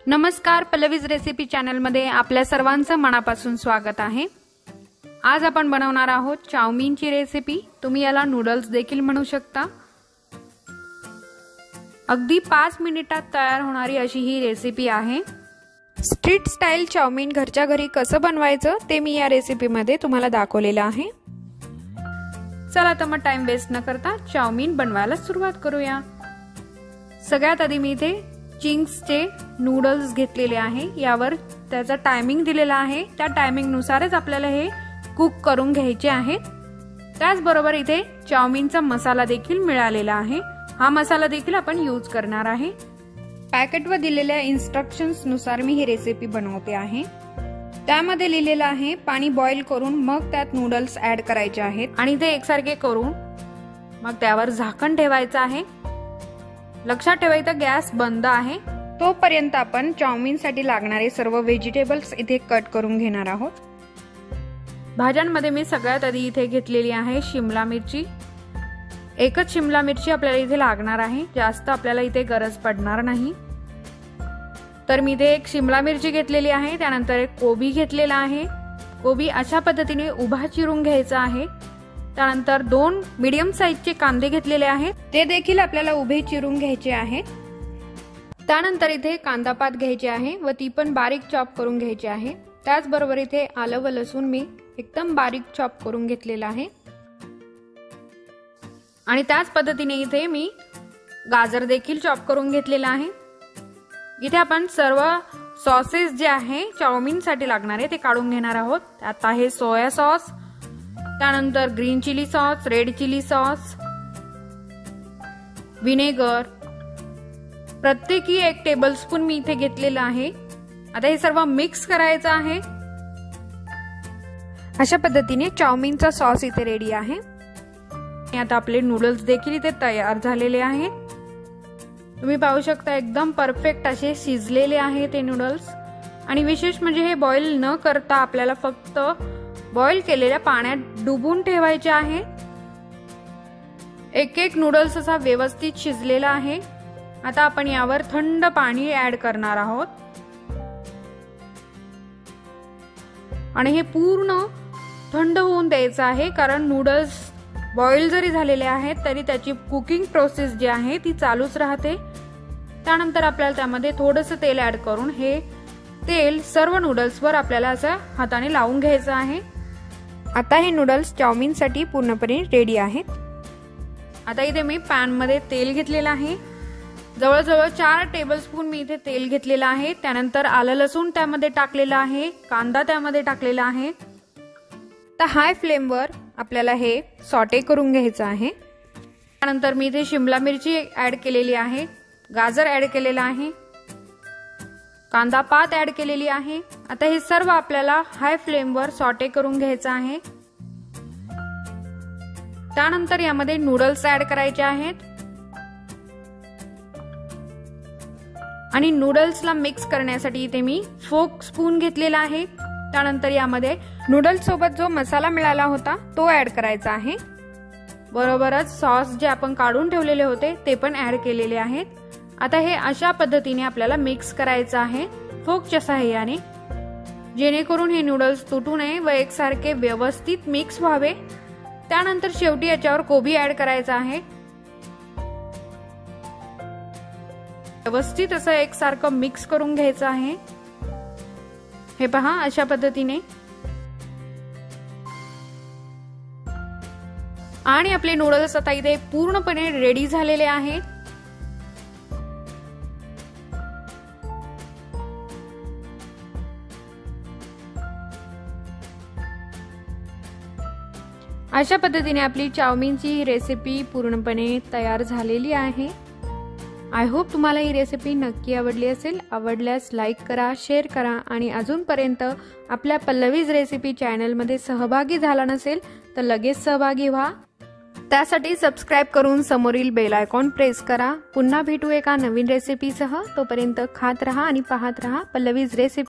नमस्कार, Pallavi's recipe channel मध्ये आपल्या सर्वांचं मनापासून स्वागत आहे। आज आपण बनवणार आहोत चाउमीनची रेसिपी। तुम्ही याला नूडल्स देखील म्हणू शकता। अगदी 5 मिनिटात तयार होणारी अशी ही रेसिपी आहे। स्ट्रीट स्टाईल चाउमीन घरच्या घरी कसं बनवायचं ते मी या रेसिपी मध्ये तुम्हाला दाखवलेलं आहे। चला तर मग टाइम वेस्ट न करता चाउमीन बनवायला सुरुवात करूया। सगळ्यात आधी मी इथे चिंग्सचे नूडल्स घेतलेले आहे। यावर त्याचा टायमिंग दिलेला आहे, त्या टायमिंग नुसारच आपल्याला हे कुक करून घ्यायचे आहेत। त्याचबरोबर इथे चाउमीनचा मसाला देखील मिळालेला आहे। हा मसाला देखील आपण यूज करणार आहे। पॅकेटवर दिलेल्या इन्स्ट्रक्शन्स नुसार मी ही रेसिपी बनवते आहे। त्यामध्ये लिहिलेलं आहे पाणी बॉईल करून मग त्यात नूडल्स ऍड करायचे आहेत आणि ते एकसारखे करून मग त्यावर झाकण ठेवायचं आहे। लक्षात ठेवायचं गॅस बंद आहे। तोपर्यंत आपण चाउमीन साठी लागणारे सर्व व्हेजिटेबल्स इथे कट करून घेणार आहोत। भाज्यांमध्ये मी सगळ्यात आधी इथे घेतलेली आहे शिमला मिरची। एकच शिमला मिरची आपल्याला इथे लागणार आहे, जास्त आपल्याला इथे गरज पडणार नाही। तर मी इथे एक शिमला मिरची घेतलेली आहे। त्यानंतर एक कोबी घेतलेला आहे। कोबी अशा पद्धतीने उभा चिरून घ्यायचा आहे। त्यानंतर 2 मीडियम साइजचे कांदे घेतलेले आहेत, ते देखील आपल्याला उभे चिरून घ्यायचे आहेत। त्यानंतर इथे कांदा पात घ्यायचे आहे व ती पण बारीक चॉप करून घ्यायची आहे। त्याचबरोबर इथे आलं व लसूण मी एकदम बारीक चॉप करून घेतलेला आहे। आणि त्याच पद्धतीने इथे मी गाजर देखील चॉप करून घेतलेला आहे। इथे आपण सर्व सॉसेस जे आहे चाउमीन साठी लागणारे ते काढून घेणार आहोत। त्यात आहे सोया सॉस, त्यानंतर green chilli sauce, red chilli sauce, vinegar, प्रत्येकी 1 टेबलस्पून मी इथे घेतलेलं आहे। आता हे सर्व मिक्स करायचं आहे। अशा पद्धतीने चाउमीनचा सॉस इथे रेडी आहे। आता आपले नूडल्स देखील इथे तयार झालेले आहेत। तुम्ही पाहू शकता एकदम परफेक्ट असे शिजलेले आहेत ते नूडल्स। आणि विशेष म्हणजे हे बॉईल न करता आपल्याला फक्त बॉईल केलेल्या पाण्यात डुबून ठेवायचे आहे। एक नूडल्स असा व्यवस्थित शिजलेला आहे। आता आपण यावर थंड पाणी ऍड करणार आहोत आणि हे पूर्ण थंड होऊन द्यायचं आहे, कारण नूडल्स बॉईल जरी झालेले आहेत तरी त्याची कुकिंग प्रोसेस जी आहे ती चालूच राहते। त्यानंतर आपल्याला त्यामध्ये थोडंसं तेल ऍड करून हे तेल सर्व नूडल्सवर आपल्याला असं हाताने लावून घ्यायचं आहे। आता हे नूडल्स चाउमीन साठी पूर्णपणे रेडी आहेत। आता इथे मी पॅन मध्ये तेल घेतलेलं आहे। जवळजवळ 4 टेबलस्पून मी इथे तेल घेतलेलं आहे। त्यानंतर आलं लसूण त्यामध्ये टाकलेलं आहे, कांदा त्यामध्ये टाकलेला आहे। तर हाय फ्लेमवर आपल्याला हे सॉटे करून घ्यायचं आहे। त्यानंतर मी इथे शिमला मिरची ऍड केलेली आहे, गाजर ऍड केलेला आहे, कांदा पात ऍड केलेली आहे। आता हे सर्व आपल्याला हाय फ्लेमवर सॉटे करून घ्यायचं आहे। त्यानंतर यामध्ये नूडल्स ऍड करायचे आहेत आणि नूडल्सला मिक्स करण्यासाठी इथे मी फोक स्पून घेतलेला आहे। त्यानंतर यामध्ये नूडल्स सोबत जो मसाला मिळाला होता तो ऍड करायचा आहे। बरोबरच सॉस जे आपण काढून ठेवलेले होते ते पण ऍड केलेले आहेत। आता हे अशा पद्धतीने आपल्याला मिक्स करायचं आहे फोकच्या सहाय्याने, जेणेकरून हे नूडल्स तुटू नये व एकसारखे व्यवस्थित मिक्स व्हावे। त्यानंतर शेवटी याच्यावर कोबी ऍड करायचा आहे। व्यवस्थित असं एकसारखं मिक्स करून घ्यायचं आहे। हे पहा अशा पद्धतीने। आणि आपले नूडल्स आता इथे पूर्णपणे रेडी झालेले आहेत। अशा पद्धतीने आपली चाउमीनची रेसिपी पूर्णपणे तयार झालेली आहे। आय होप तुम्हाला ही रेसिपी नक्की आवडली असेल। आवडल्यास लाईक करा, शेअर करा आणि अजूनपर्यंत आपल्या पल्लवीज रेसिपी चॅनलमध्ये सहभागी झाला नसेल तर लगेच सहभागी व्हा। त्यासाठी सबस्क्राइब करून समोरील बेल आयकॉन प्रेस करा। पुन्हा भेटू एका नवीन रेसिपीसह। तोपर्यंत खात रहा आणि पाहत रहा पल्लवीज रेसिपी।